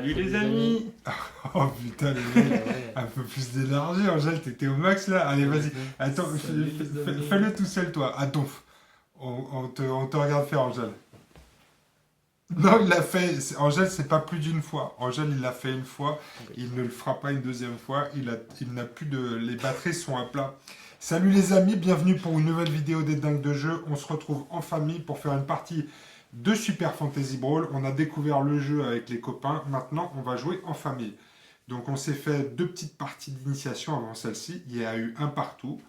Salut les amis. Oh putain, les mecs, un peu plus d'énergie, Angèle, t'étais au max là. Allez, vas-y, attends, fais-le tout seul toi. Attends, on te regarde faire, Angèle. Non, il l'a fait. Angèle, c'est pas plus d'une fois. Angèle, il l'a fait une fois. Il ne le fera pas une deuxième fois. Il n'a plus de. Les batteries sont à plat. Salut les amis, bienvenue pour une nouvelle vidéo des dingues de jeu. On se retrouve en famille pour faire une partie de Super Fantasy Brawl. On a découvert le jeu avec les copains. Maintenant, on va jouer en famille. Donc, on s'est fait deux petites parties d'initiation avant celle-ci. Il y a eu un partout.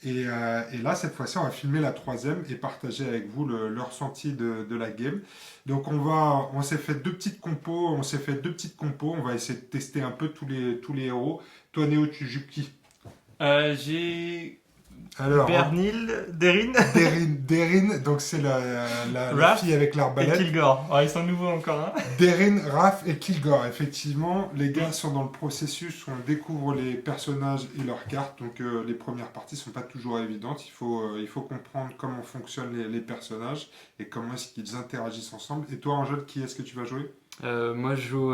Et là, cette fois-ci, on va filmer la troisième et partager avec vous le ressenti de la game. Donc, on s'est fait deux petites compos. On va essayer de tester un peu tous les héros. Toi, Néo, tu joues qui? J'ai Alors, Bernil, Derin Derin, donc c'est la Raph fille avec et l'arbalète. Kilgore. Oh, ils sont nouveaux encore. Hein. Derin, Raph et Kilgore. Effectivement, les gars sont dans le processus où on découvre les personnages et leurs cartes. Donc les premières parties sont pas toujours évidentes. Il faut comprendre comment fonctionnent les personnages et comment est-ce qu'ils interagissent ensemble. Et toi, Angèle, qui est-ce que tu vas jouer? Moi je joue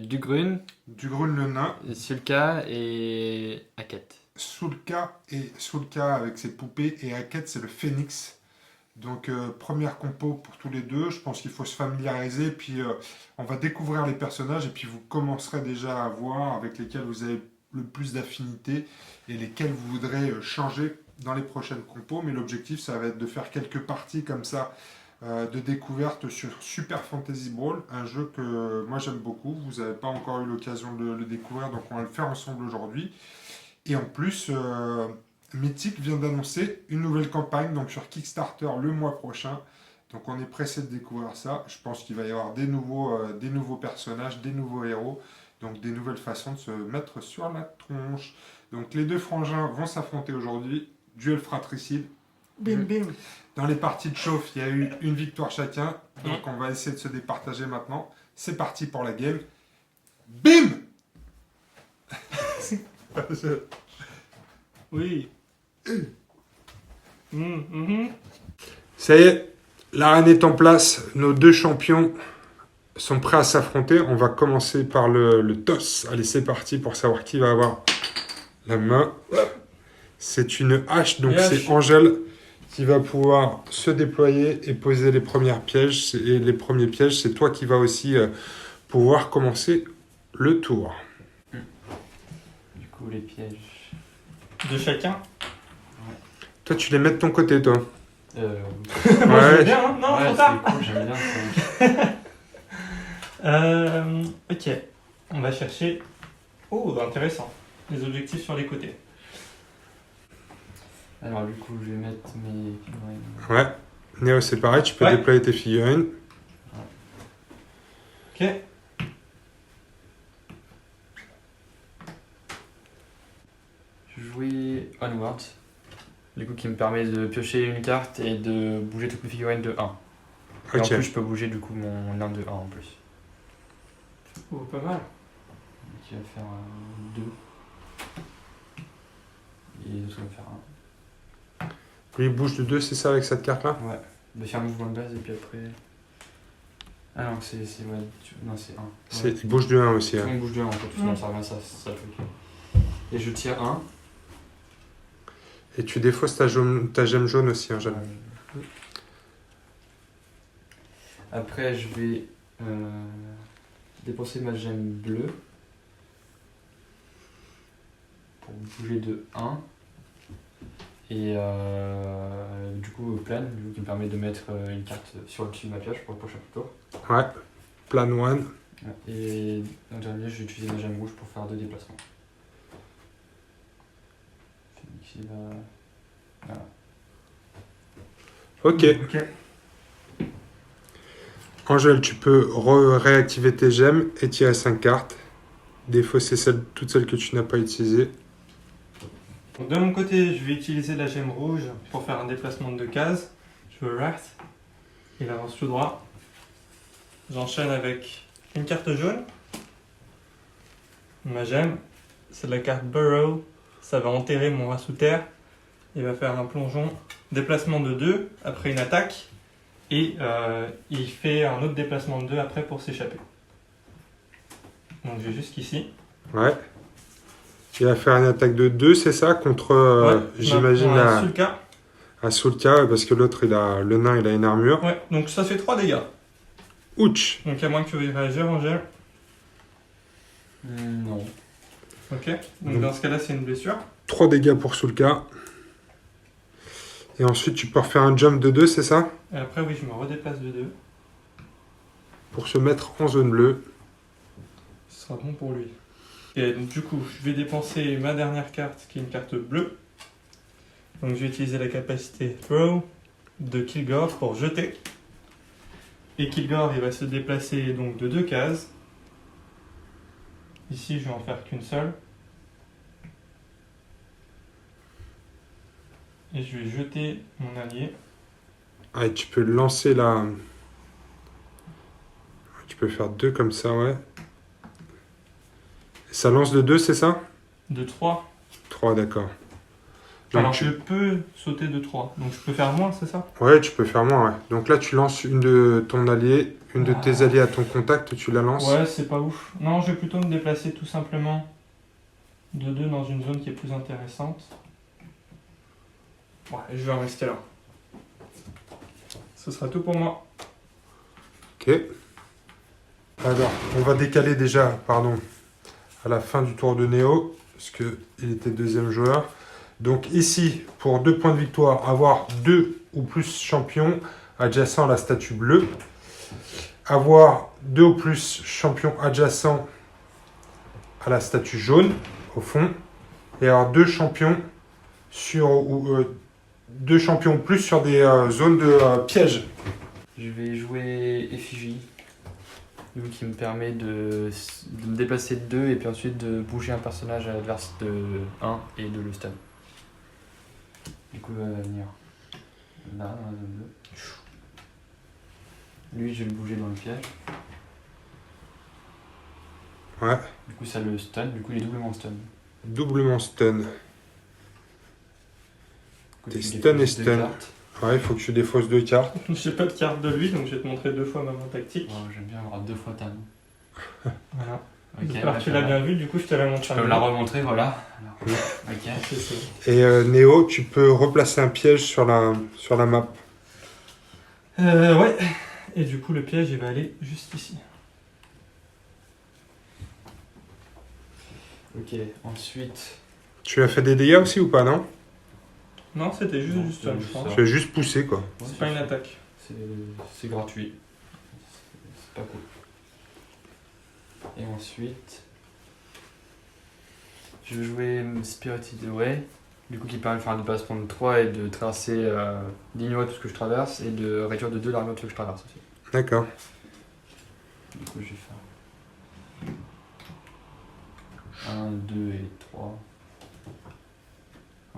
Dugrun, Dugrun le nain, Sulka et Hackett. Sulka avec ses poupées et Hackett c'est le phénix. Donc première compo pour tous les deux, je pense qu'il faut se familiariser, puis on va découvrir les personnages et puis vous commencerez déjà à voir avec lesquels vous avez le plus d'affinité et lesquels vous voudrez changer dans les prochaines compos, mais l'objectif ça va être de faire quelques parties comme ça de découverte sur Super Fantasy Brawl, un jeu que moi j'aime beaucoup, vous n'avez pas encore eu l'occasion de le découvrir, donc on va le faire ensemble aujourd'hui. Et en plus, Mythic vient d'annoncer une nouvelle campagne donc sur Kickstarter le mois prochain. Donc on est pressé de découvrir ça. Je pense qu'il va y avoir des nouveaux personnages, des nouveaux héros, donc des nouvelles façons de se mettre sur la tronche. Donc les deux frangins vont s'affronter aujourd'hui. Duel fratricide. Bim bim. Dans les parties de chauffe, il y a eu une victoire chacun. Donc on va essayer de se départager maintenant. C'est parti pour la game. Bim. Oui. Ça y est, l'arène est en place. Nos deux champions sont prêts à s'affronter. On va commencer par le toss. Allez, c'est parti pour savoir qui va avoir la main. C'est une hache, donc c'est Angèle qui va pouvoir se déployer et poser les premières pièges. Et les premiers pièges, c'est toi qui vas aussi pouvoir commencer le tour. Du coup les pièges. De chacun. Ouais. Toi, tu les mets de ton côté, toi. Moi Ouais. j'aime bien, hein. Non, ouais, trop tard. c'est cool, j'aime bien ça. Ok. On va chercher. Oh, intéressant. Les objectifs sur les côtés. Alors du coup je vais mettre mes figurines. Ouais. Néo, c'est pareil, tu peux Ouais. déployer tes figurines. Ok. Je vais jouer Onward. Du coup qui me permet de piocher une carte et de bouger toutes mes figurines de 1. Et en Ok. plus je peux bouger du coup mon arme de 1 en plus. Oh, pas mal. Qui va faire 2. Et les autres vont faire 1. Lui, il bouge de 2, c'est ça, avec cette carte-là? Ouais, de faire un mouvement de base et puis après. Ah non, c'est ouais, non, c'est 1. Il bouge de 1 aussi. Tout Hein. le monde bouge de 1 en fait, sinon ça revient ça le truc. Et je tire 1. Et tu défausses ta gemme jaune aussi, hein, jamais. Après, je vais dépenser ma gemme bleue pour bouger de 1. Et du coup, plane, du coup, qui me permet de mettre une carte sur le dessus de ma pioche pour le prochain tour. Ouais. Plan 1. Et en dernier, je vais utiliser ma gemme rouge pour faire 2 déplacements. Phoenix, il va. Voilà. Ok. Angèle, tu peux réactiver tes gemmes et tirer 5 cartes. Défausser toutes celles que tu n'as pas utilisées. Donc, de mon côté, je vais utiliser la gemme rouge pour faire un déplacement de 2 cases. Je veux Wrath. Il avance tout droit. J'enchaîne avec une carte jaune. Ma gemme, c'est la carte Burrow. Ça va enterrer mon rat sous terre. Il va faire un plongeon. Déplacement de 2 après une attaque. Et il fait un autre déplacement de 2 après pour s'échapper. Donc je vais jusqu'ici. Ouais. Il va faire une attaque de 2, c'est ça? Contre, j'imagine, à Sulka. à Soulka, parce que l'autre, le nain, il a une armure. Ouais, donc ça fait 3 dégâts. Ouch! Donc à moins que tu veuilles réagir, Angèle. Non. Ok. Donc dans ce cas-là, c'est une blessure. 3 dégâts pour Soulka. Et ensuite, tu peux refaire un jump de 2, c'est ça? Et après, oui, je me redéplace de 2. Pour se mettre en zone bleue. Ce sera bon pour lui. Et donc, du coup, je vais dépenser ma dernière carte, qui est une carte bleue. Donc je vais utiliser la capacité Throw de Kilgore pour jeter. Et Kilgore, il va se déplacer donc de 2 cases. Ici, je vais en faire qu'une seule. Et je vais jeter mon allié. Ah, et tu peux lancer la... Tu peux faire 2 comme ça, ouais. Et ça lance de 2, c'est ça? De 3. 3, d'accord. Donc Alors je peux sauter de 3. Donc je peux faire moins, c'est ça? Ouais, tu peux faire moins, ouais. Donc là, tu lances une de ton allié, une de tes alliés à ton contact, tu la lances. Ouais, c'est pas ouf. Non, je vais plutôt me déplacer tout simplement de 2 dans une zone qui est plus intéressante. Ouais, je vais en rester là. Ce sera tout pour moi. Ok. Alors, on va décaler déjà, pardon, à la fin du tour de Néo, parce qu'il était deuxième joueur. Donc ici, pour 2 points de victoire, avoir 2 ou plus champions adjacents à la statue bleue. Avoir 2 ou plus champions adjacents à la statue jaune, au fond. Et avoir 2 champions sur... ou 2 champions ou plus sur des zones de piège. Je vais jouer Effigie. Qui me permet de me déplacer de 2 et puis ensuite de bouger un personnage adverse de 1 et de le stun. Du coup, il va venir là, dans la zone 2. Lui, je vais le bouger dans le piège. Ouais. Du coup, ça le stun. Du coup, il est doublement stun. Doublement stun. Du coup, T'es tu stun déposes et deux stun. cartes. Ouais, il faut que tu défausses 2 cartes. J'ai pas de carte de lui, donc je vais te montrer 2 fois ma main tactique. Oh, j'aime bien avoir 2 fois ta main. Voilà. Ok, J'espère que tu l'as bien vu, du coup je te la montre. Je peux me la remontrer, voilà. Alors, ok. C'est ça. Et Néo, tu peux replacer un piège sur la map. Ouais. Et du coup le piège il va aller juste ici. Ok, ensuite. Tu as fait des dégâts aussi ou pas, non? Non, c'était juste Non, du stun, c'est je juste pense. ça. Tu as juste poussé, quoi. C'est pas une attaque. C'est gratuit. C'est pas cool. Et ensuite, je vais jouer Spirited Away, du coup qui permet de faire un déplacement de 3 et de traverser d'ignorer tout ce que je traverse et de réduire de 2 l'armure de ce que je traverse aussi. D'accord. Du coup, je vais faire 1, 2 et 3.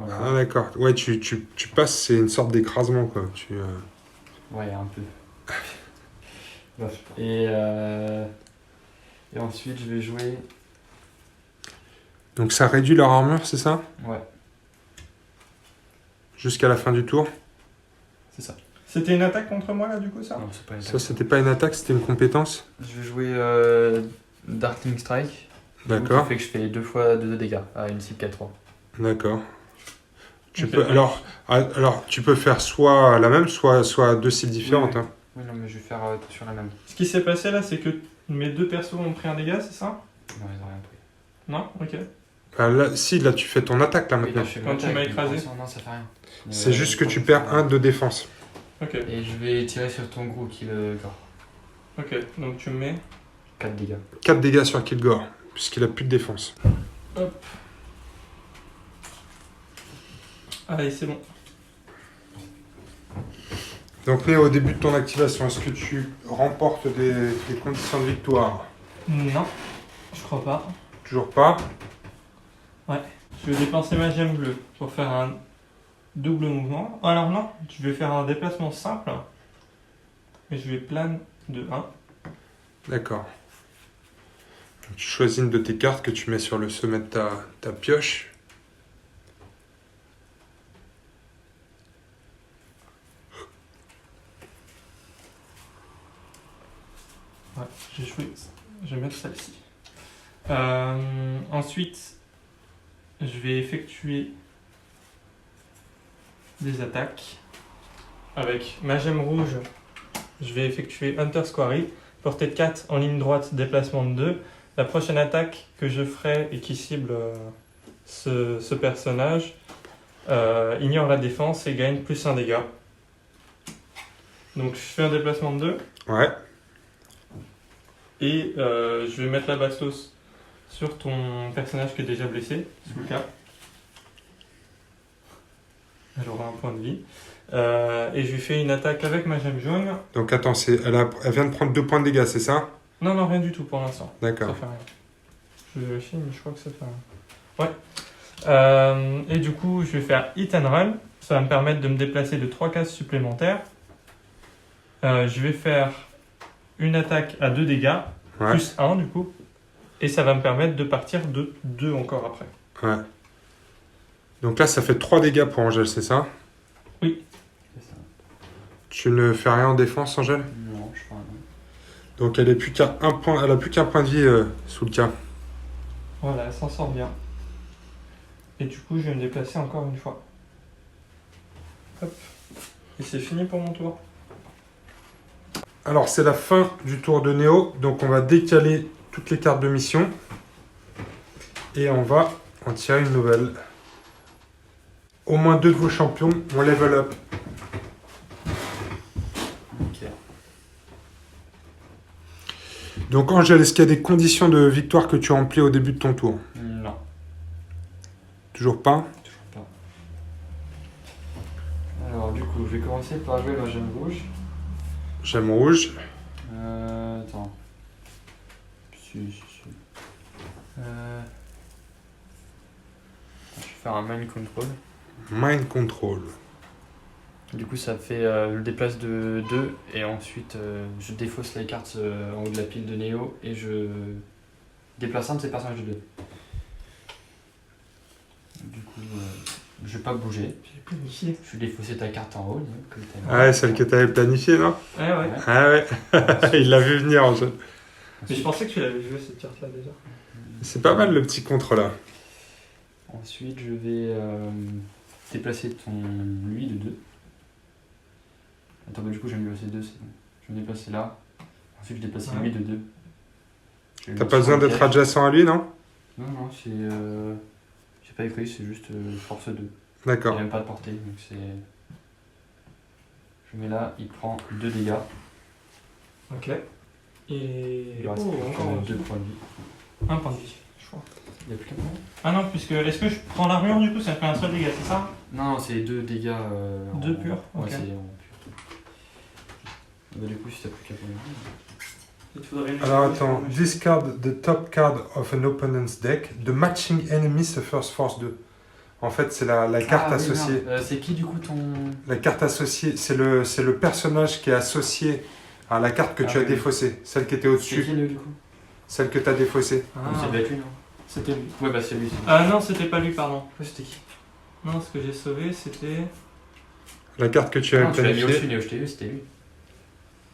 Voilà. Ah, d'accord. Ouais, tu passes, c'est une sorte d'écrasement, quoi. Ouais, un peu. Bref. Et ensuite, je vais jouer. Donc ça réduit leur armure, c'est ça? Ouais, Jusqu'à la fin du tour. c'est ça. C'était une attaque contre moi là du coup ça? Non, c'est pas une Ça, attaque. c'était pas une attaque, c'était une compétence. Je vais jouer Darkling Strike. D'accord. Ça fait que je fais 2 fois 2 dégâts à une cible 4-3. D'accord. Tu Ok. peux, alors, tu peux faire soit la même, soit 2 cibles différentes. Oui, Hein. Oui, non, mais je vais faire tout sur la même. Ce qui s'est passé là c'est que mes 2 persos ont pris un dégât, c'est ça? Non, ils ont rien pris. Non? Ok. Ah, là, si, là, tu fais ton attaque, là, Oui, maintenant. là, je fais Quand mon tu attaque, m'as mais écrasé. pour l'instant, non, ça fait rien. C'est juste que tu perds 1 de défense. Ok. Et je vais tirer sur ton gros qui le gore. Ok. Donc tu me mets. 4 dégâts. 4 dégâts sur Kilgore, puisqu'il a plus de défense. Allez, c'est bon. Donc, Néo, au début de ton activation, est-ce que tu remportes des conditions de victoire? Non, je crois pas. Toujours pas. Je vais dépenser ma gemme bleue pour faire un double mouvement. Alors non, je vais faire un déplacement simple. Et je vais plane de 1. D'accord. Donc, tu choisis une de tes cartes que tu mets sur le sommet de ta pioche. Ouais, j'ai joué. Je vais mettre celle-ci. Ensuite, je vais effectuer des attaques. Avec ma gemme rouge, je vais effectuer Hunter Squarry, portée de 4 en ligne droite, déplacement de 2. La prochaine attaque que je ferai et qui cible ce personnage ignore la défense et gagne plus 1 dégât. Donc je fais un déplacement de 2 Ouais. et je vais mettre la bastos sur ton personnage qui est déjà blessé, sous le cas. Elle aura un point de vie. Et je lui fais une attaque avec ma gemme jaune. Donc attends, elle vient de prendre 2 points de dégâts, c'est ça? Non, non, rien du tout pour l'instant. D'accord. Ça fait rien. Je vais vérifier, mais je crois que ça fait rien. Ouais. Et du coup, je vais faire Hit and Run. Ça va me permettre de me déplacer de 3 cases supplémentaires. Je vais faire une attaque à 2 dégâts, Ouais. plus 1 du coup. Et ça va me permettre de partir de 2 encore après. Ouais. Donc là, ça fait 3 dégâts pour Angèle, c'est ça? C'est ça. Tu ne fais rien en défense, Angèle? Non, je crois non. Donc elle n'a plus qu'un point, elle a plus qu'un point de vie sous le cas. Voilà, elle s'en sort bien. Et du coup, je vais me déplacer encore une fois. Hop. Et c'est fini pour mon tour. Alors c'est la fin du tour de Néo, donc on va décaler toutes les cartes de mission et on va en tirer une nouvelle. Au moins 2 de vos champions ont level up. Ok. Donc Angèle, est-ce qu'il y a des conditions de victoire que tu remplis au début de ton tour? Non, Toujours pas? toujours pas. Alors du coup, je vais commencer par jouer la gemme rouge. Gemme rouge. Attends. Si. Je vais faire un mind control. Mind control. Du coup, ça fait le déplace de 2 et ensuite je défausse les cartes en haut de la pile de Néo et je déplace un de ces personnages de 2. Du coup, je vais pas bouger. J'ai planifié. Je vais défausser ta carte en haut. Néo, que t'as mis. Ah ouais, celle que tu avais planifiée, non? Ouais, ouais. Ah ouais, il l'a vu venir Angèle. Mais je pensais que tu l'avais joué cette carte-là déjà. C'est pas mal le petit contre là. Ensuite, je vais déplacer lui de 2. Attends, bah, du coup, je vais me déplacer 2, c'est bon. Je vais me déplacer là. Ensuite, je déplace lui de 2. T'as pas besoin d'être adjacent à lui, non? Non, non, c'est. J'ai pas écrit, c'est juste force 2. Il D'accord. n'y a même pas de portée, donc c'est. Je mets là, il prend 2 dégâts. Ok. Et. Il reste encore 2 points de vie. un point de vie, je crois. Il n'y a plus qu'un point? Ah non, puisque. Est-ce que je prends l'armure du coup, ça fait un seul dégât, c'est ça? Non, c'est 2 dégâts. Deux purs, Ouais, ok. c'est en pur. Bah, du coup, si t'as plus qu'un point de vie. Il te faudrait une- Alors attends, discard the top card of an opponent's deck. The matching enemy suffers force 2. En fait, c'est la carte Ah, oui, associée. merde. C'est qui du coup ton. La carte associée, c'est le personnage qui est associé à la carte que tu as oui. défaussée. Celle qui était C'est au-dessus. qui le du coup? Celle que tu as défaussée. Ah, C'est avec lui, non? c'était lui. Ouais, bah c'est lui. Ah non, c'était pas lui, pardon. C'était qui? Non, ce que j'ai sauvé, c'était. La carte que tu Non, avais tu l'as mis au-dessus, planifiée. Néo, je t'ai vu, c'était lui.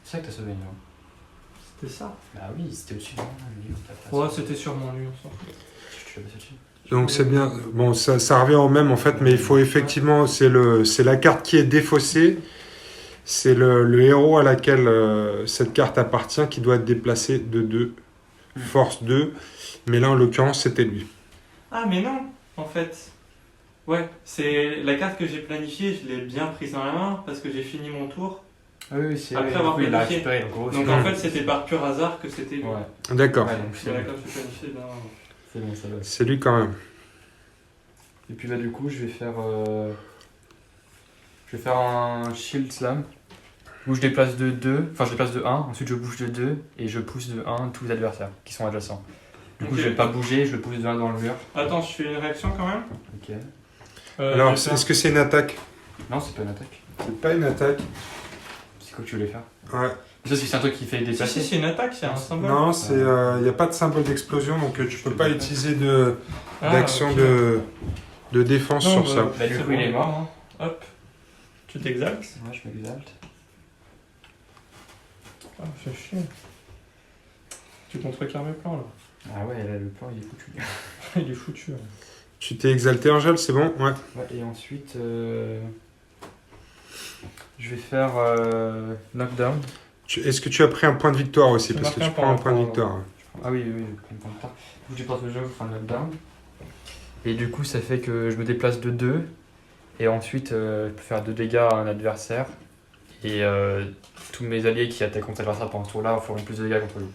C'est ça que t'as sauvé, Néo. C'était ça. Bah oui, c'était au-dessus. Non, lui, on t'a pas Ouais, sauvé. c'était sûrement lui, on s'en fout. Tu l'as passé dessus. Donc c'est bien. Bon, ça revient au même en fait, mais il faut effectivement, c'est la carte qui est défaussée. C'est le héros à laquelle cette carte appartient qui doit être déplacé de 2. Force 2. Mais là, en l'occurrence, c'était lui. Ah, mais non, en fait. Ouais, c'est la carte que j'ai planifiée, je l'ai bien prise dans la main parce que j'ai fini mon tour. Ah oui, c'est Après du avoir coup, il l'a planifié. récupéré. Donc, gros, Donc c'est en bon. fait, c'était par pur hasard que c'était lui. Ouais, D'accord. ouais, donc c'est C'est la bon. carte que j'ai planifiée bien. C'est bon, ça va. C'est lui quand même. Et puis bah du coup je vais faire un shield slam où je déplace de 2, enfin je déplace de 1, ensuite je bouge de 2 et je pousse de 1 tous les adversaires qui sont adjacents. Du coup Ok. je vais pas bouger, je le pousse de 1 dans le mur. Attends, je fais une réaction quand même. Ok. Alors, je vais est-ce que c'est une attaque? Non c'est pas une attaque. C'est pas une attaque. C'est quoi que tu voulais faire? Ouais. Ça c'est un truc qui fait faire. Si, déplacer. si, c'est une attaque, c'est un symbole. Non, il n'y a pas de symbole d'explosion, donc tu peux pas utiliser Ah, d'action ok. de défense Non, sur ça. Bah, du c'est coup, bon, il est mort. hein. Hop. Tu t'exaltes. Ouais je m'exalte. Ah, c'est chier. Tu contrecarres mes plans là. Ah ouais, là, le plan, il est foutu. Il est foutu. Ouais. Tu t'es exalté, Angèle, c'est bon? Ouais. Ouais, et ensuite, je vais faire knockdown. Est-ce que tu as pris un point de victoire aussi? J'ai Parce que marqué tu un prends un point, point de ouais. victoire. Ah oui, oui, je prends un point de retard. Du coup, tu passes le jeu, je ferai un knockdown. Et du coup, ça fait que je me déplace de 2. Et ensuite, je peux faire 2 dégâts à un adversaire. Et tous mes alliés qui attaquent contre l'adversaire pendant ce tour-là feront plus de dégâts contre lui.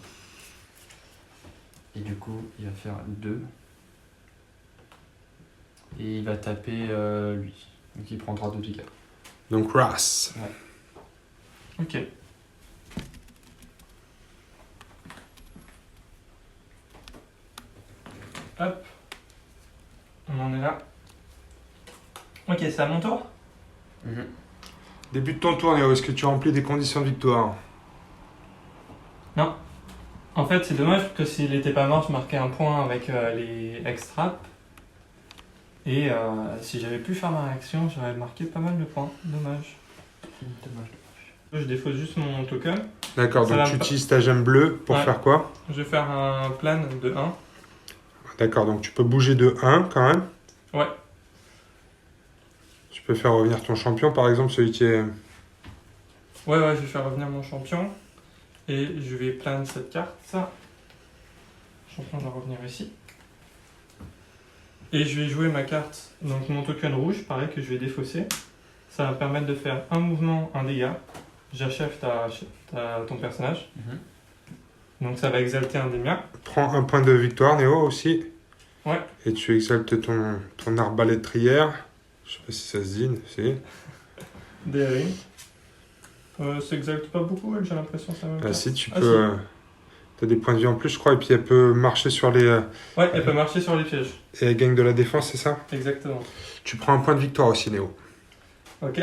Et du coup, il va faire 2. Et il va taper lui. Donc il prendra 2 dégâts. Donc, Ras. Ok. Hop. On en est là. Ok, c'est à mon tour. Début de ton tour, Néo. Est-ce que tu remplis des conditions de victoire? Non. En fait, c'est dommage que s'il n'était pas mort, je marquais un point avec les extraps. Et si j'avais pu faire ma réaction, j'aurais marqué pas mal de points. Dommage. Dommage. Je défausse juste mon token. D'accord, Ça donc va tu me- utilises ta gemme bleue pour Ouais. faire quoi? Je vais faire un plan de 1. D'accord, donc tu peux bouger de 1 quand même. Ouais. Tu peux faire revenir ton champion, par exemple, celui qui est... Ouais, je vais faire revenir mon champion. Et je vais plan cette carte. Ça. Le champion va revenir ici. Et je vais jouer ma carte, donc mon token rouge, pareil, que je vais défausser. Ça va me permettre de faire un mouvement, un dégât. J'achève ton personnage. Donc ça va exalter un des miens. Prends un point de victoire, Néo, aussi. Ouais. Et tu exaltes ton arbalétrière. Je sais pas si ça se dit, c'est... Des rings. Ça exalte pas beaucoup, elle, j'ai l'impression. Ça Ah si, tu Ah, peux... T'as des points de vie en plus, je crois, et puis elle peut marcher sur les... Ouais, elle peut marcher sur les pièges. Et elle gagne de la défense, c'est ça? Exactement. Tu prends un point de victoire aussi, Néo. Ok.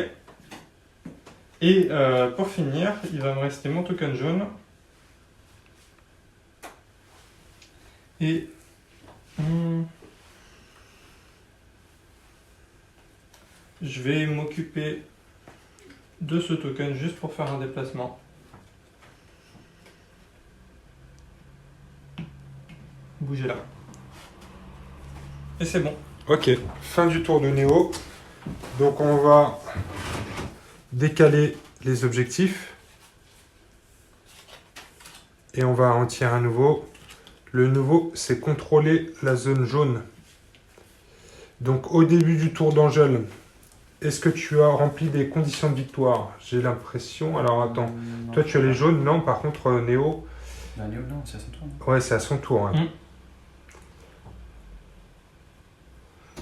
Et pour finir, il va me rester mon token jaune. Et... je vais m'occuper de ce token juste pour faire un déplacement. Bougez là. Et c'est bon. Ok, fin du tour de Néo. Donc on va décaler les objectifs. Et on va en tirer un nouveau. Le nouveau, c'est contrôler la zone jaune. Donc au début du tour d'Angèle, est-ce que tu as rempli des conditions de victoire? J'ai l'impression... Alors attends, Non, toi tu as les jaunes, non? Par contre, Néo... Bah, Néo, non, c'est à son tour. non Ouais, c'est à son tour. Hein. Mm.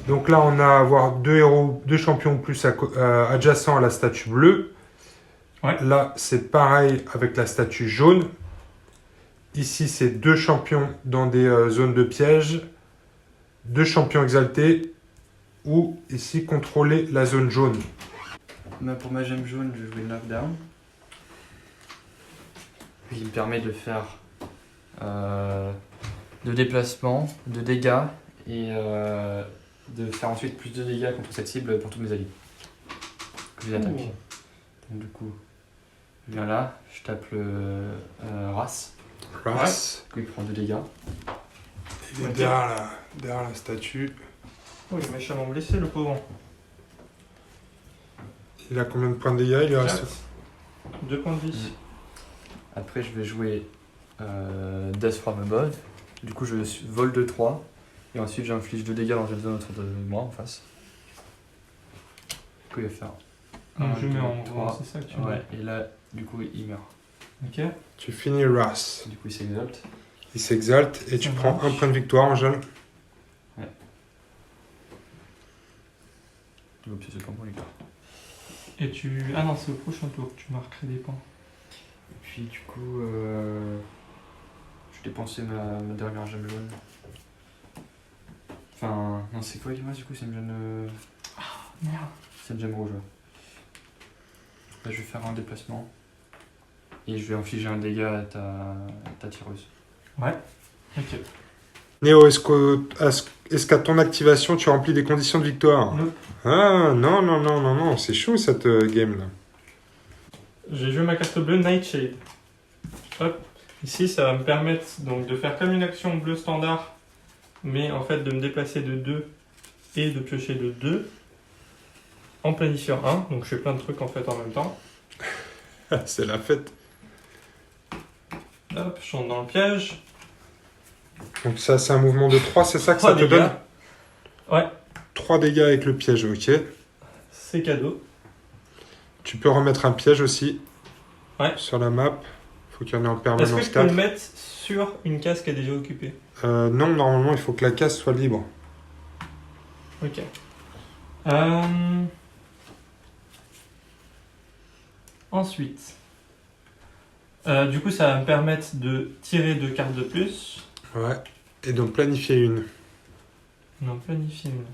Donc là, on a à avoir 2 héros, 2 champions ou plus adjacents à la statue bleue. Ouais. Là, c'est pareil avec la statue jaune. Ici, c'est 2 champions dans des zones de piège, 2 champions exaltés, ou ici, contrôler la zone jaune. Bah, pour ma gemme jaune, je vais jouer knockdown. Qui me permet de faire de déplacement, de dégâts et de faire ensuite plus de dégâts contre cette cible pour tous mes alliés que j'attaque. Donc du coup, je viens là, je tape le Ras, Ras. du coup il prend 2 dégâts. Il est Ok. derrière la statue. Oh, il est méchamment blessé, le pauvre. Il a combien de points de dégâts? Il lui reste... 2 points de vie. Après je vais jouer Death from Above. Du coup je vole de 3 et ensuite j'inflige 2 dégâts dans une zone autour de moi en face. Du coup il va faire Donc un, je mets deux, en trois. gros, c'est ça que tu Ouais, et là du coup il meurt. dis. Ok. Tu finis Ras. Du coup il s'exalte. Il s'exalte et tu Ça prends marche. un point de victoire, Angèle. Donc c'est pas bon les gars. Et tu... Ah non, c'est au prochain tour que tu marquerais des points. Et puis du coup, je dépensais ma dernière gemme jaune. Enfin, non, c'est quoi du coup? C'est une gemme. Merde. C'est une gemme rouge. Ouais. Là, je vais faire un déplacement. Et je vais infliger un dégât à ta tireuse. Ok. Néo, est-ce qu'à ton activation, tu remplis des conditions de victoire? Non. Ah, non, c'est chaud cette game-là. J'ai joué ma carte bleue Nightshade. Hop. Ici, ça va me permettre donc de faire comme une action bleu standard, mais en fait de me déplacer de 2 et de piocher de 2 en planifiant 1. Donc je fais plein de trucs en fait en même temps. C'est la fête. Hop, je rentre dans le piège. Donc ça, c'est un mouvement de 3, c'est ça que 3 ça te dégâts. donne? Ouais, 3 dégâts avec le piège, ok. c'est cadeau. Tu peux remettre un piège aussi Ouais. sur la map. Faut qu'il y en ait en Est-ce que permanence je peux le 4. mettre sur une case qui est déjà occupée? Non, normalement, il faut que la case soit libre. Ok. Ensuite, du coup, ça va me permettre de tirer 2 cartes de plus. Ouais. Et donc planifier une. On en planifie une.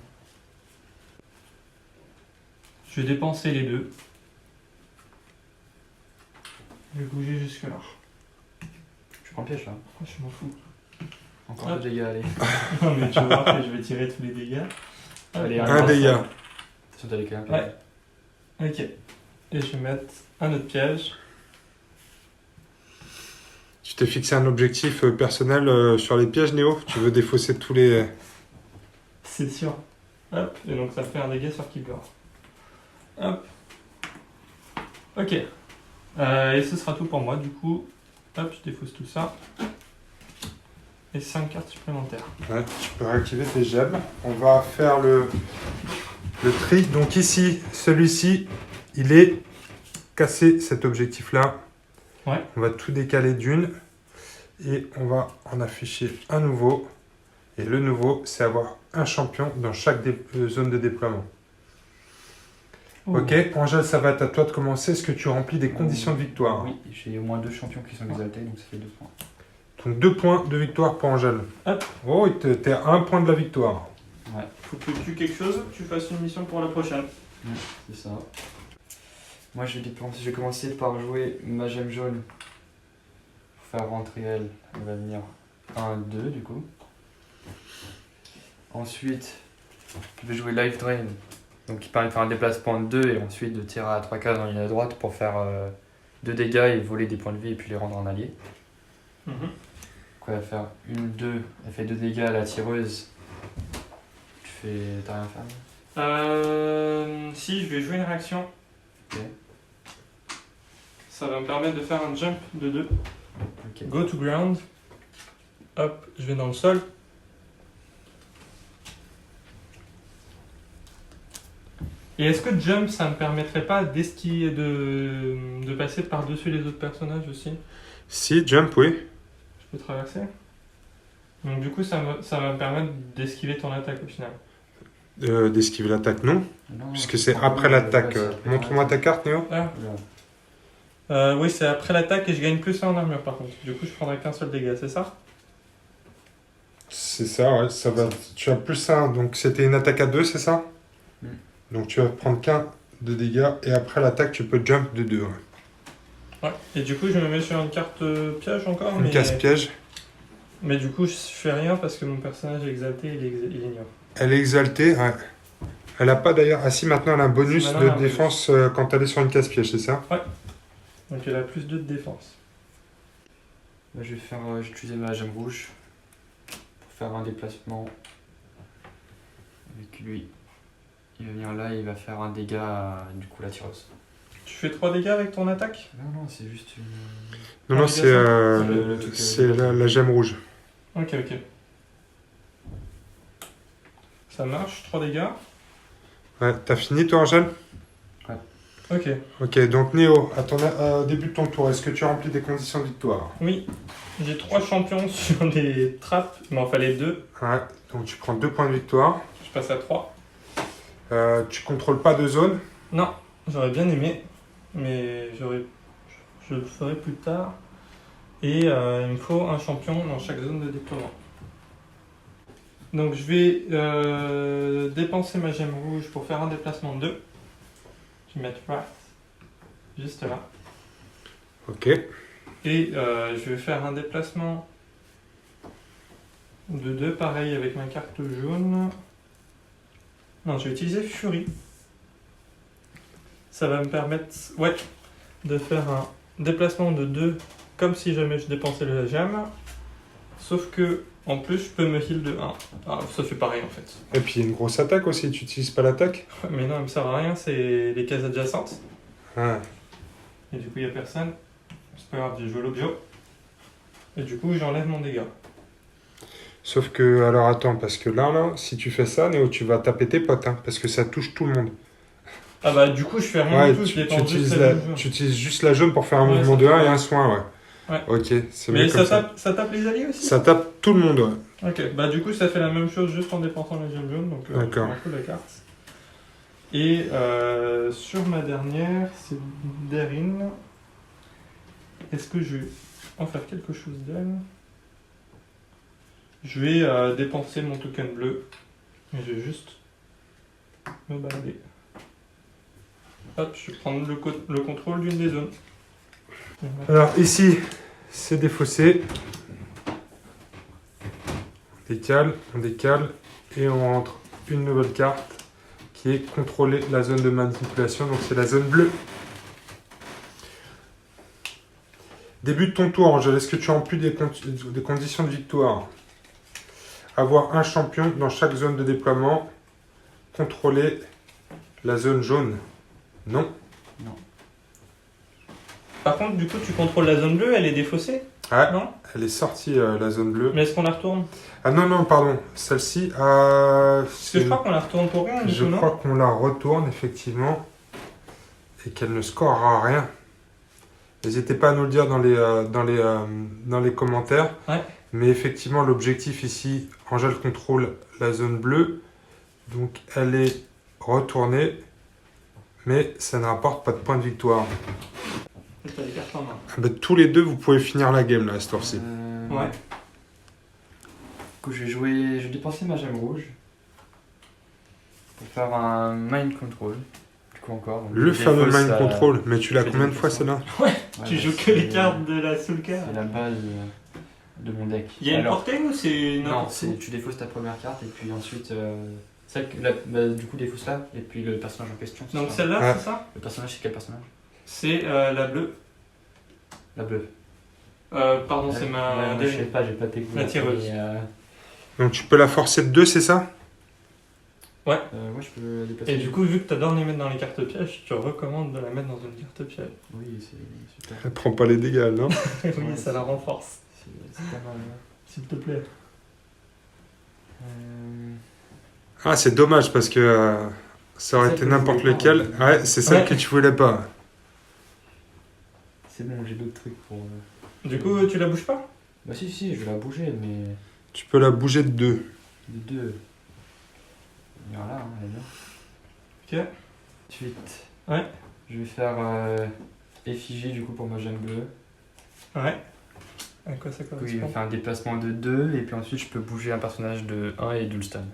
Je vais dépenser les 2. Je vais bouger jusque là. Tu prends piège là. Je m'en fous. Encore Hop. 2 dégâts, allez. Non mais tu vas voir que je vais tirer tous les dégâts. Hop. Allez, Un dégât. Attention, t'as les quand même. Ouais. Ok. Et je vais mettre un autre piège. Tu t'es fixé un objectif personnel sur les pièges, Néo? Tu veux défausser tous les... C'est sûr. Hop. Et donc ça fait un dégât sur Keeper. Hop. Ok. Et ce sera tout pour moi du coup. Hop, je défausse tout ça. Et 5 cartes supplémentaires. Ouais, tu peux réactiver tes gemmes. On va faire le tri. Donc ici, celui-ci, il est cassé, cet objectif-là. Ouais. On va tout décaler d'une. Et on va en afficher un nouveau. Et le nouveau, c'est avoir un champion dans chaque zone de déploiement. Oh. Ok, Angèle, ça va être à toi de commencer. Est-ce que tu remplis des conditions de victoire? Oui, j'ai au moins 2 champions qui sont exaltés, donc ça fait 2 points. Donc 2 points de victoire pour Angèle. Hop. Oh, t'es à 1 point de la victoire. Ouais, Faut que tu tues quelque chose, que tu fasses une mission pour la prochaine. c'est ça. Moi, je vais commencer par jouer ma gemme jaune. Pour faire rentrer elle, elle va venir 1, 2 du coup. Ensuite, je vais jouer Life Drain. Donc qui permet de faire un déplacement de 2 et ensuite de tirer à 3 cases en ligne à droite pour faire 2 dégâts et voler des points de vie et puis les rendre en allié. Mhm. Donc elle va faire 1, 2, elle fait 2 dégâts à la tireuse. T'as rien à faire? Si, je vais jouer une réaction. Ok. Ça va me permettre de faire un jump de 2. Ok. Go to ground. Hop, je vais dans le sol. Et est-ce que jump, ça me permettrait pas d'esquiver, de passer par-dessus les autres personnages aussi? Si, jump, oui. Je peux traverser? Donc du coup, ça va me permettre d'esquiver ton attaque au final. D'esquiver l'attaque, non. Non, Puisque c'est après l'attaque. Montre-moi ta carte, Néo. Ah, Voilà. oui, c'est après l'attaque et je gagne plus 1 en armure par contre. Du coup, je prendrai qu'un seul dégât, c'est ça? C'est ça, ouais. Ça va. Tu as plus 1, donc c'était une attaque à 2, c'est ça? Mm. Donc tu vas prendre qu'un de dégâts et après l'attaque, tu peux jump de 2. Ouais. Ouais. Et du coup, je me mets sur une carte piège encore, Une casse-piège. mais du coup, je fais rien parce que mon personnage est exalté, il ignore. Elle est exaltée, ouais. Elle a pas d'ailleurs. Ah si, maintenant elle a un bonus Maintenant, de elle a un défense quand elle est sur une casse-piège, c'est ça? Donc elle a plus 2 de défense. Là, je vais utiliser ma gemme rouge pour faire un déplacement avec lui. Il va venir là et il va faire un dégât à, du coup, la tireuse. Tu fais 3 dégâts avec ton attaque? Non, c'est juste une... Non, non, c'est Le truc, c'est la gemme rouge. Ok, ok. Ça marche, 3 dégâts. Ouais, t'as fini toi, Angèle? Ok. Ok, donc Néo, au début de ton tour, est-ce que tu remplis des conditions de victoire? Oui, j'ai 3 champions sur les trappes, il m'en fallait 2. Ouais, donc tu prends 2 points de victoire. Je passe à 3. Tu contrôles pas de zone. Non, j'aurais bien aimé, mais je le ferai plus tard. Et il me faut un champion dans chaque zone de déploiement. Donc je vais dépenser ma gemme rouge pour faire un déplacement de 2. Je vais mettre Wrath juste là. Ok. Et je vais faire un déplacement de 2, pareil avec ma carte jaune. Non, je vais utiliser Fury. Ça va me permettre, ouais, de faire un déplacement de 2 comme si jamais je dépensais la gemme. Sauf que, en plus, je peux me heal de 1. Ah, ça fait pareil en fait. Et puis il y a une grosse attaque aussi, tu n'utilises pas l'attaque? Mais non, elle me sert à rien, c'est les cases adjacentes. Ah. Et du coup, il n'y a personne. C'est pas grave, j'ai joué l'objet. Et du coup, j'enlève mon dégât. Sauf que, alors attends, parce que là, si tu fais ça, Néo, tu vas taper tes potes, hein, parce que ça touche tout le monde. Ah bah, du coup, je fais rien Ouais, du tout, je dépense juste utilises la la, jaune. tu utilises juste la jaune pour faire un Ouais, mouvement ça de fait 1 et mal. un soin, ouais. Ouais. Ok, c'est Mais bien comme ça tape les alliés aussi? Ça tape tout le monde, ouais. Ok, bah du coup, ça fait la même chose juste en dépensant la gemme jaune, donc je D'accord. m'en fous de la carte. Et sur ma dernière, c'est Darin. Est-ce que je vais en faire quelque chose d'elle? Je vais dépenser mon token bleu. Et je vais juste me balader. Hop, je vais prendre le contrôle d'une des zones. Alors ici, c'est défaussé. On décale, et on rentre une nouvelle carte qui est contrôler la zone de manipulation, donc c'est la zone bleue. Début de ton tour, Angèle, est-ce que tu remplis des conditions de victoire? Avoir un champion dans chaque zone de déploiement. Contrôler la zone jaune. Non. Par contre, du coup, tu contrôles la zone bleue, elle est défaussée? Ouais, Non? elle est sortie, la zone bleue. Mais est-ce qu'on la retourne? Ah non, pardon. Celle-ci, Parce que je crois qu'on la retourne pour rien, du je coup, non? crois qu'on la retourne, effectivement, et qu'elle ne scorera rien. N'hésitez pas à nous le dire dans les commentaires. Ouais. Mais effectivement, l'objectif ici, Angèle contrôle la zone bleue. Donc, elle est retournée. Mais ça ne rapporte pas de points de victoire. T'as les cartes en main. Ah bah, tous les deux, vous pouvez finir la game, là, à cette heure-ci. Ouais. Du coup, je vais dépenser ma gemme rouge pour faire un mind control. Du coup, encore. Donc, Le je fameux défausse mind control. Mais tu l'as je combien de fois, défausse. celle-là? Ouais, Tu bah, joues que c'est- les cartes de la Soulka. C'est la base de mon deck. Il y a une Alors, portée ou c'est non, n'importe c'est où? tu défausses ta première carte et puis ensuite celle que du coup défausse là et puis le personnage en question. Donc ça. celle-là, Ouais. c'est ça? Le personnage, c'est quel personnage? C'est la bleue. La bleue. Pardon, c'est ma Ouais, moi, je sais pas, j'ai pas tes goûts. La tireuse. Donc, tu peux la forcer de 2, c'est ça? Ouais, je peux la déplacer. Et du coup, vu que t'adores les mettre dans les cartes pièges, tu recommandes de la mettre dans une carte piège. Oui, c'est super. Elle prend pas les dégâts, non? Oui, Ouais, ça la renforce. C'est pas mal. Ouais. S'il te plaît. Ah, c'est dommage parce que ça aurait C'est été celle que je n'importe voulais pas, lequel. hein. Ouais, c'est celle Ouais. que tu voulais pas. C'est bon, j'ai d'autres trucs pour. Du coup, tu la bouges pas? Bah si, je vais la bouger, mais Tu peux la bouger de 2. de deux. Voilà, hein, elle est bien. Ok. Ensuite, Ouais. je vais faire effigie du coup pour ma gemme bleue. Ouais. À quoi ça Du coup, il va correspond? faire un déplacement de 2 et puis ensuite je peux bouger un personnage de 1 et de le stun.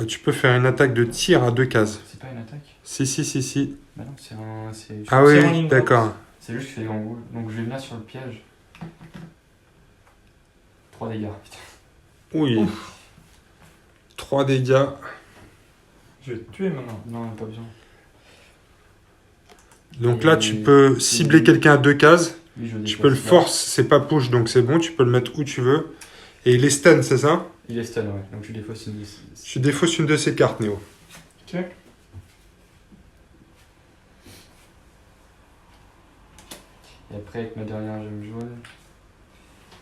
Tu peux faire une attaque de tir à 2 cases. C'est pas une attaque? Si. Bah non, c'est un. Ah C'est en oui, ligne d'accord. C'est juste que c'est grand goût. Donc je vais venir sur le piège. 3 dégâts. Putain. Oui. 3 dégâts. Je vais te tuer maintenant. Non, pas besoin. Donc là, tu peux cibler quelqu'un à 2 cases. Lui, je Tu peux le déplace là. force, c'est pas push, donc c'est bon. Tu peux le mettre où tu veux. Et il est stun, c'est ça? Il est stun, ouais. Donc tu défausses une. Tu défausses une de ces cartes, Néo. Ok. Et après, avec ma dernière gemme jaune,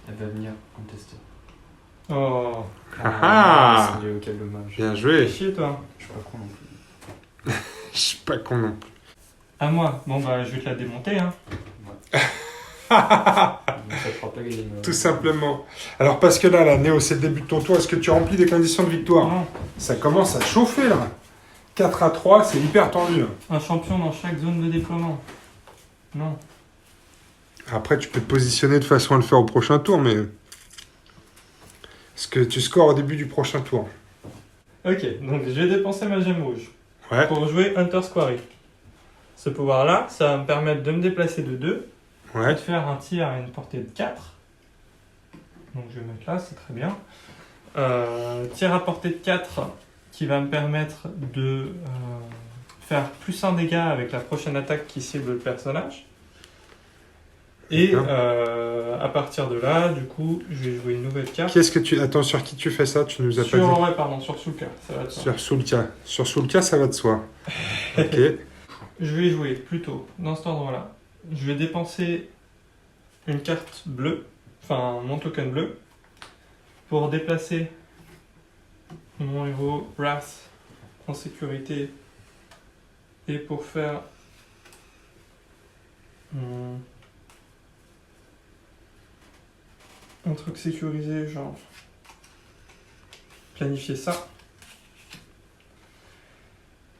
elle va venir contester. Oh. Ah. C'est lié auquel dommage. Bien Fais joué. chier, toi. Je suis pas con non plus. Je suis pas con non plus. À moi. Bon, bah, je vais te la démonter, hein. Donc ça te fera pas gagner. Tout simplement. Alors parce que là, Néo, c'est le début de ton tour. Est-ce que tu remplis des conditions de victoire? Non. Ça commence à chauffer là. 4 à 3, c'est hyper tendu. Un champion dans chaque zone de déploiement. Non. Après, tu peux te positionner de façon à le faire au prochain tour, mais... Est-ce que tu scores au début du prochain tour? Ok, donc je vais dépenser ma gemme rouge Ouais. pour jouer Hunter's Quarry. Ce pouvoir-là, ça va me permettre de me déplacer de 2 et Ouais. de faire un tir à une portée de 4. Donc je vais mettre là, c'est très bien. Tir à portée de 4 qui va me permettre de faire plus 1 dégât avec la prochaine attaque qui cible le personnage. Et D'accord. à partir de là, du coup, je vais jouer une nouvelle carte. Qu'est-ce que tu... Attends, sur qui tu fais ça? Tu nous as pas dit. Ouais, pardon, sur Sulka, ça va de soi. Sur Sulka. Sur Sulka, ça va de soi. Ok. Je vais jouer plutôt dans cet ordre-là. Je vais dépenser une carte bleue, enfin mon token bleu, pour déplacer mon héros Wrath en sécurité et pour faire un truc sécurisé, genre planifier ça.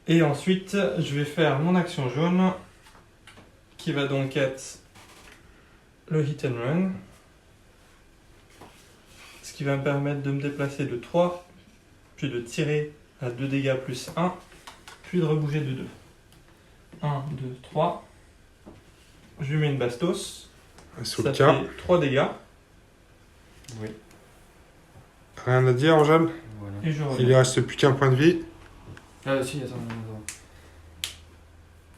Et ensuite, je vais faire mon action jaune qui va donc être le hit and run. Ce qui va me permettre de me déplacer de 3, puis de tirer à 2 dégâts plus 1, puis de rebouger de 2. 1, 2, 3. Je lui mets une bastos. Ça Sulka. fait 3 dégâts. Oui. Rien à dire, Angèle? Voilà. Et je Il reviens. lui reste plus qu'un point de vie. Ah si, attends.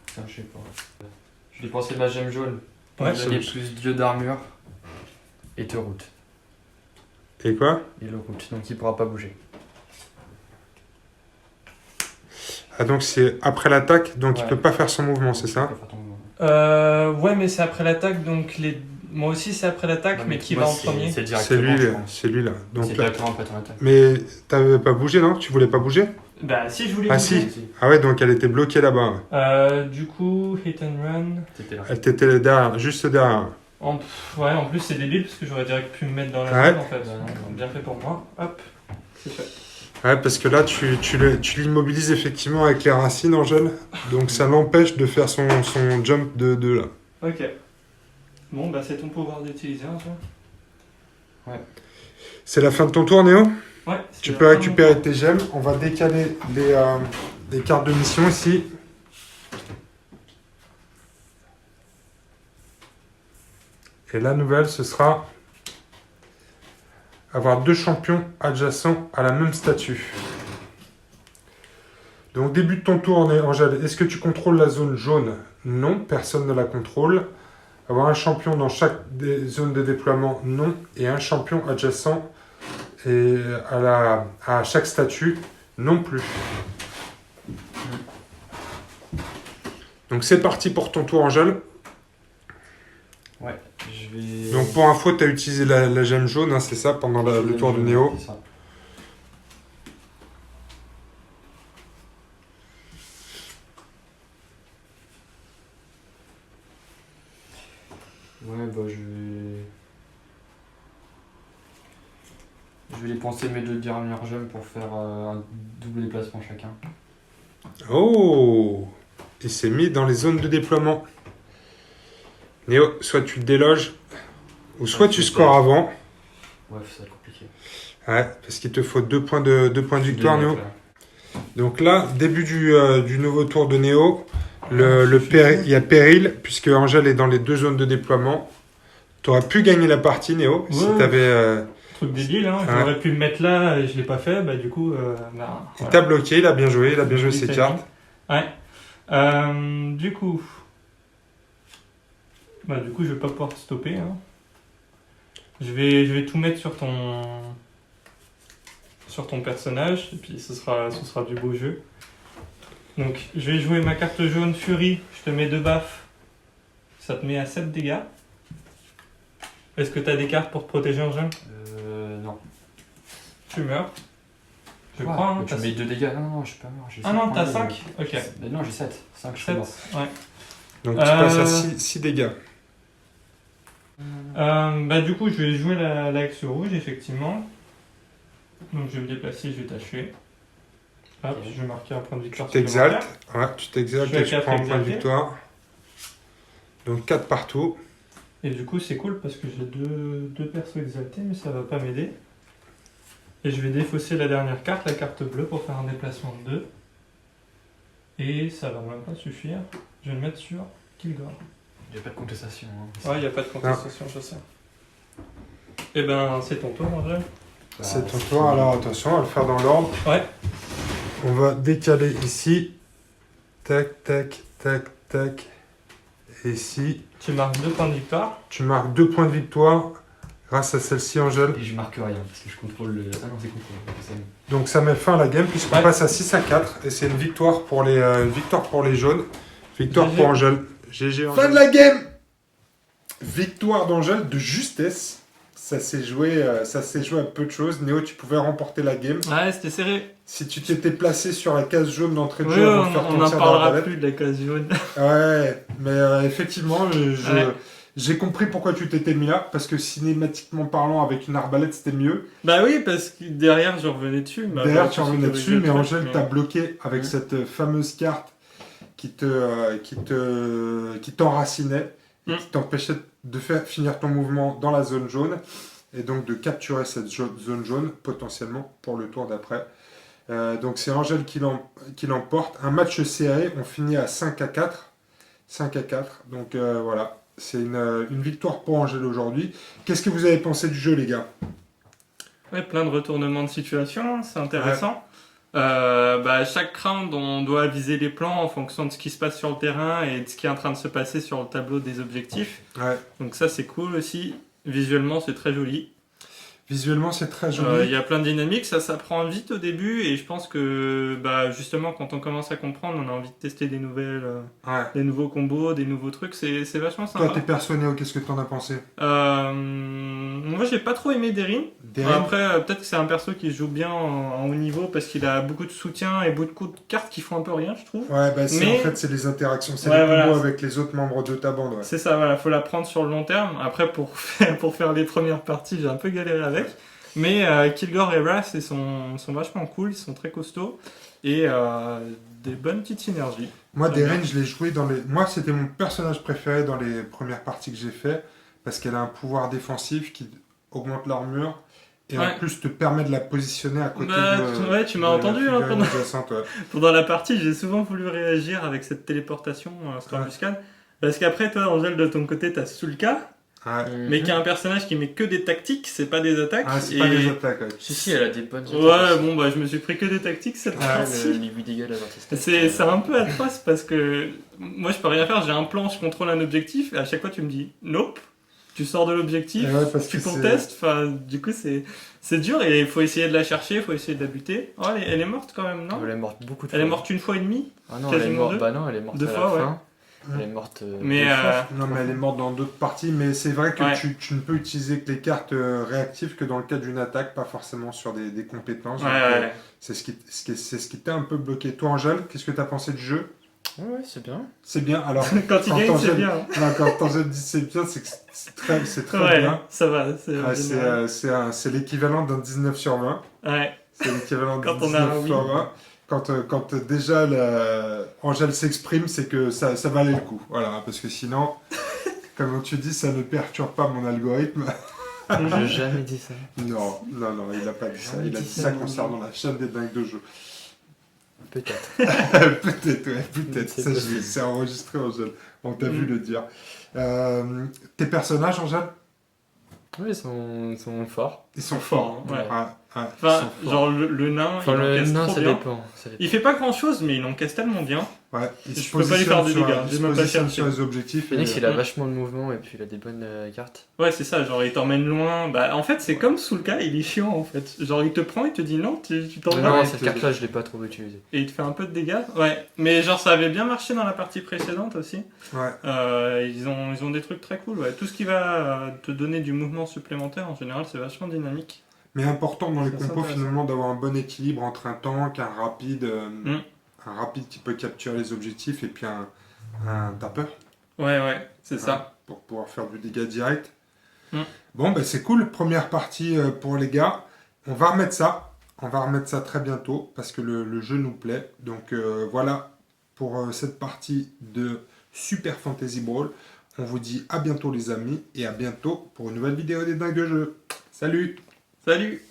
Putain, je sais pas. Je vais dépenser ma gemme jaune. Pour Ouais, me donner plus dieu d'armure. Et te route. Et quoi? Et le route, donc il pourra pas bouger. Ah, donc c'est après l'attaque, donc il Ouais. peut pas faire son mouvement, c'est ça? Tu peux faire ton mouvement. Ouais, mais c'est après l'attaque, donc moi aussi c'est après l'attaque, Non, mais qui moi, va en c'est- premier? C'est C'est directement. lui, je là. pense. C'est lui là. Donc, C'est là- directement après ton attaque. Mais t'avais pas bougé, non? Tu voulais pas bouger? Bah si, je voulais Ah, bouger. si. Ah ouais, donc elle était bloquée là-bas. Ouais. Du coup, hit and run. T'étais là. Elle était derrière, juste derrière. Ouais, en plus c'est débile parce que j'aurais direct pu me mettre dans la Ouais. zone en fait. Bah non. Bien fait pour moi. Hop, c'est fait. Ouais, parce que là, tu l'immobilises effectivement avec les racines, Angèle. Donc ça l'empêche de faire son jump de là. Ok. Bon, bah c'est ton pouvoir d'utiliser, hein, ça. C'est la fin de ton tour, Néo? Ouais. Tu peux récupérer tes gemmes. On va décaler les cartes de mission ici. Et la nouvelle, ce sera avoir 2 champions adjacents à la même statue. Donc début de ton tour, Angèle, est-ce que tu contrôles la zone jaune? Non, personne ne la contrôle. Avoir un champion dans chaque zone de déploiement? Non. Et un champion adjacent et à chaque statue? Non plus. Donc c'est parti pour ton tour, Angèle. Ouais, je vais. Donc pour info, tu as utilisé la gemme jaune, hein, c'est ça, pendant le tour de Néo. C'est ça. Ouais, bah je vais. Je vais dépenser mes 2 dernières gemmes pour faire un double déplacement chacun. Oh! Il s'est mis dans les zones de déploiement. Néo, soit tu te déloges, ou soit tu scores avant. Ouais, ça va être compliqué. Ouais, parce qu'il te faut 2 points de victoire, Néo. Donc là, début du nouveau tour de Néo. Il y a péril, puisque Angèle est dans les 2 zones de déploiement. Tu aurais pu gagner la partie, Néo, si Ouais. tu avais... Truc débile, hein. Ouais. J'aurais pu me mettre là et je l'ai pas fait, bah du coup. Bah, Il voilà. t'a bloqué, il a bien joué ses fait cartes. Ouais. Du coup. Bah du coup je vais pas pouvoir te stopper. Hein. Je vais tout mettre sur ton personnage et puis ce sera du beau jeu. Donc je vais jouer ma carte jaune Fury, je te mets 2 baffes. Ça te met à 7 dégâts. Est-ce que tu as des cartes pour te protéger en jeu? Non. Tu meurs. Je Ouais, crois. Hein, mais tu t'as- mets 2 dégâts. Non, je suis pas mort. Ah non, t'as 5? Ok. Non, j'ai 7. 5, je suis 7. mort. Ouais. Donc tu passes à 6 dégâts. Bah du coup je vais jouer l'axe rouge effectivement. Donc je vais me déplacer, je vais t'achever. Hop, Ok. je vais marquer un point de victoire. Tu t'exaltes. supplémentaire. Ouais, tu t'exaltes Je suis et tu à prends un 4 point de exaltés. victoire. Donc 4 partout. Et du coup c'est cool parce que j'ai deux persos exaltés mais ça va pas m'aider. Et je vais défausser la dernière carte, la carte bleue pour faire un déplacement de 2. Et ça va même pas suffire. Je vais le mettre sur Kilgore. Il n'y a pas de contestation. Hein. Ouais, il n'y a pas de contestation, je sais. Et ben c'est ton tour en vrai. Bah, C'est ton tour. Alors attention, on va le faire dans l'ordre. Ouais. On va décaler ici. Tac, tac, tac, tac. Et ici, Tu marques 2 points de victoire. tu marques 2 points de victoire grâce à celle-ci, Angèle. Et je marque rien parce que je contrôle le. Ah non, c'est contrôle. c'est bon. Donc ça met fin à la game puisqu'on Ouais. passe à 6 à 4 et c'est une victoire pour les jaunes. Victoire GG. pour Angèle. GG Angèle. Fin de la game. Victoire d'Angèle de justesse. Ça s'est joué à peu de choses. Néo, tu pouvais remporter la game. Ouais, c'était serré. Si tu t'étais placé sur la case jaune d'entrée de Oui, jeu avant de faire on ton n'en tir parlera d'arbalète. plus de la case jaune. Ouais, mais effectivement, Ouais. j'ai compris pourquoi tu t'étais mis là, parce que cinématiquement parlant, avec une arbalète, c'était mieux. Bah oui, parce que derrière, je revenais dessus. Bah, Derrière, bah, tu revenais sécurisé dessus, le mais truc, Angèle mais- t'a bloqué avec Mhm. cette fameuse carte qui t'enracinait et Mhm. qui t'empêchait de faire finir ton mouvement dans la zone jaune et donc de capturer cette zone jaune potentiellement pour le tour d'après. Donc c'est Angèle qui l'emporte. Un match serré, on finit à 5 à 4. 5 à 4. Donc voilà, c'est une victoire pour Angèle aujourd'hui. Qu'est-ce que vous avez pensé du jeu, les gars? Ouais, plein de retournements de situation, c'est intéressant. Bah, chaque round, on doit viser les plans en fonction de ce qui se passe sur le terrain et de ce qui est en train de se passer sur le tableau des objectifs. Ouais. Donc ça, c'est cool aussi. Visuellement, c'est très joli. Visuellement, c'est très Il joli. y a plein de dynamiques, ça s'apprend vite au début et je pense que bah, justement, quand on commence à comprendre, on a envie de tester des Ouais. nouveaux combos, des nouveaux trucs, c'est vachement Toi, sympa. t'es perso, Néo, qu'est-ce que t'en as pensé? Moi, j'ai pas trop aimé Derin. Derrière. Après, peut-être que c'est un perso qui se joue bien en haut niveau parce qu'il a beaucoup de soutien et beaucoup de cartes qui font un peu rien, je trouve. Ouais, bah Mais- en fait, c'est les interactions, c'est Ouais, les combos voilà. avec les autres membres de ta bande. Ouais. C'est ça, voilà, faut la prendre sur le long terme. Après, pour faire les premières parties, j'ai un peu galéré avec. Mais Kilgore et Wrath, ils sont vachement cool, ils sont très costauds. Et des bonnes petites synergies. Moi, Très Derren, bien. je l'ai joué dans les. Moi, c'était mon personnage préféré dans les premières parties que j'ai fait parce qu'elle a un pouvoir défensif qui augmente l'armure et en Ouais. plus te permet de la positionner à côté Bah, de. tu m'as de la entendu, hein, figurine pendant- adjacente, ouais. Pendant la partie, j'ai souvent voulu réagir avec cette téléportation, cette Ouais. embuscade. Parce qu'après, toi, Angèle, de ton côté, t'as Sulka, Ouais. mais qui est un personnage qui met que des tactiques, c'est pas des attaques. Ah, c'est et... pas des attaques. Ouais. Si, elle a des bonnes attaques Ouais, aussi. bon, bah, je me suis pris que des tactiques cette Ah, partie. Les 8 dégâts de la partie. C'est un peu atroce parce que moi je peux rien faire, j'ai un plan, je contrôle un objectif et à chaque fois tu me dis nope, tu sors de l'objectif, Et ouais, parce tu que c'est- contestes, enfin du coup c'est dur et il faut essayer de la chercher, il faut essayer de la buter. Oh, elle est morte quand même, non? Elle est morte beaucoup de fois. Elle est morte une fois et demie, Ah non, elle est quasiment morte. deux. Bah non, elle est morte Deux à la fois, fin. ouais. Elle est morte. mais deux fois. Non, mais elle est morte dans d'autres parties, mais c'est vrai que Ouais. tu ne peux utiliser que les cartes réactives que dans le cas d'une attaque, pas forcément sur des compétences. ouais, Donc, ouais. c'est ce qui t'a un peu bloqué. Toi, Angèle, qu'est-ce que tu as pensé du jeu? Ouais, c'est bien. C'est bien. Alors, Quand il Quand gagne, c'est Angèle- bien. hein. non, quand Angèle dit c'est bien, c'est que c'est très Ouais, bien. ça va, c'est Ah, génial. c'est l'équivalent d'un 19 sur 20. Ouais, C'est l'équivalent d'un Quand on a un 19 sur 20. Quand déjà Angèle s'exprime, c'est que ça valait le coup. Voilà, parce que sinon, comme tu dis, ça ne perturbe pas mon algorithme. J'ai jamais dit ça. Non, il n'a pas dit ça. Jamais Il a dit dit ça, ça non. concernant la chaîne des dingues de jeu. Peut-être. Peut-être, ouais, peut-être. C'est Ça, possible. c'est enregistré, Angèle. On t'a Mm. vu le dire. Tes personnages, Angèle, Oui, ils sont forts. ils sont fort. forts. hein, ouais. Ouais, Enfin, ils sont forts. genre le nain, Enfin, il le encaisse nain, trop ça bien. dépend. Ça dépend. Il fait pas grand chose, mais il encaisse tellement bien. Ouais, il Je se peux pas lui faire de positionne dégâts, il j'ai se même pas positionne cherché. sur les objectifs. Phoenix, et- il a Mm. vachement de mouvement et puis il a des bonnes cartes. Ouais, c'est ça, genre il t'emmène loin. Bah, en fait, c'est comme Sulka, il est chiant en fait. Genre il te prend, il te dit non, tu t'en vas. Non, ouais, cette c'est- carte-là, je l'ai pas trop utilisée. Et il te fait un peu de dégâts. Ouais, mais genre ça avait bien marché dans la partie précédente aussi. Ouais. Ils ont des trucs très cool. Ouais. Tout ce qui va te donner du mouvement supplémentaire en général, c'est vachement dynamique. Mais important dans les C'est compos intéressant. finalement d'avoir un bon équilibre entre un tank, Mm. un rapide qui peut capturer les objectifs et puis un tapeur Ouais, c'est ça. Ouais, pour pouvoir faire du dégât direct. Mm. Bon, ben c'est cool, première partie pour les gars. On va remettre ça très bientôt parce que le jeu nous plaît. Donc voilà pour cette partie de Super Fantasy Brawl. On vous dit à bientôt les amis et à bientôt pour une nouvelle vidéo des dingues de jeu. Salut! Salut!